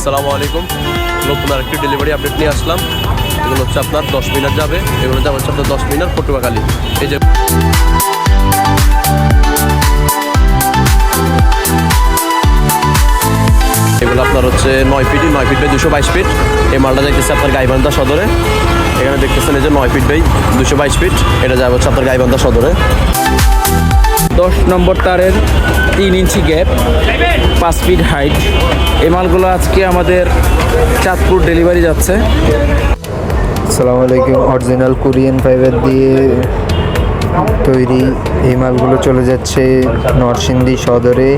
আসসালামু আলাইকুম। নতুন আরেকটি ডেলিভারি আপডেট নিয়ে আসলাম। এগুলো হচ্ছে আপনার 10 মিনিট যাবে, এগুলো যাবে হচ্ছে আপনার 10 মিনিট পটুয়াখালী। এই যে এগুলো আপনার হচ্ছে 9 ফিট বাই 222 ফিট। এই মালটা দেখতেছে আপনার গাইবান্ধা সদরে। এখানে দেখতেছেন এই যে 9 ফিট বাই 222 ফিট, এটা যাবে হচ্ছে আপনার গাইবান্ধা সদরে। 10 নম্বর তারের 3 ইঞ্চি গ্যাপ, 5 ফিট হাইট। এই মালগুলো আজকে আমাদের চাঁদপুর ডেলিভারি যাচ্ছে। আসসালামু আলাইকুম। অরিজিনাল কোরিয়ান ফাইবার দিয়ে তৈরি এই মালগুলো চলে যাচ্ছে নরসিংদী সদরে।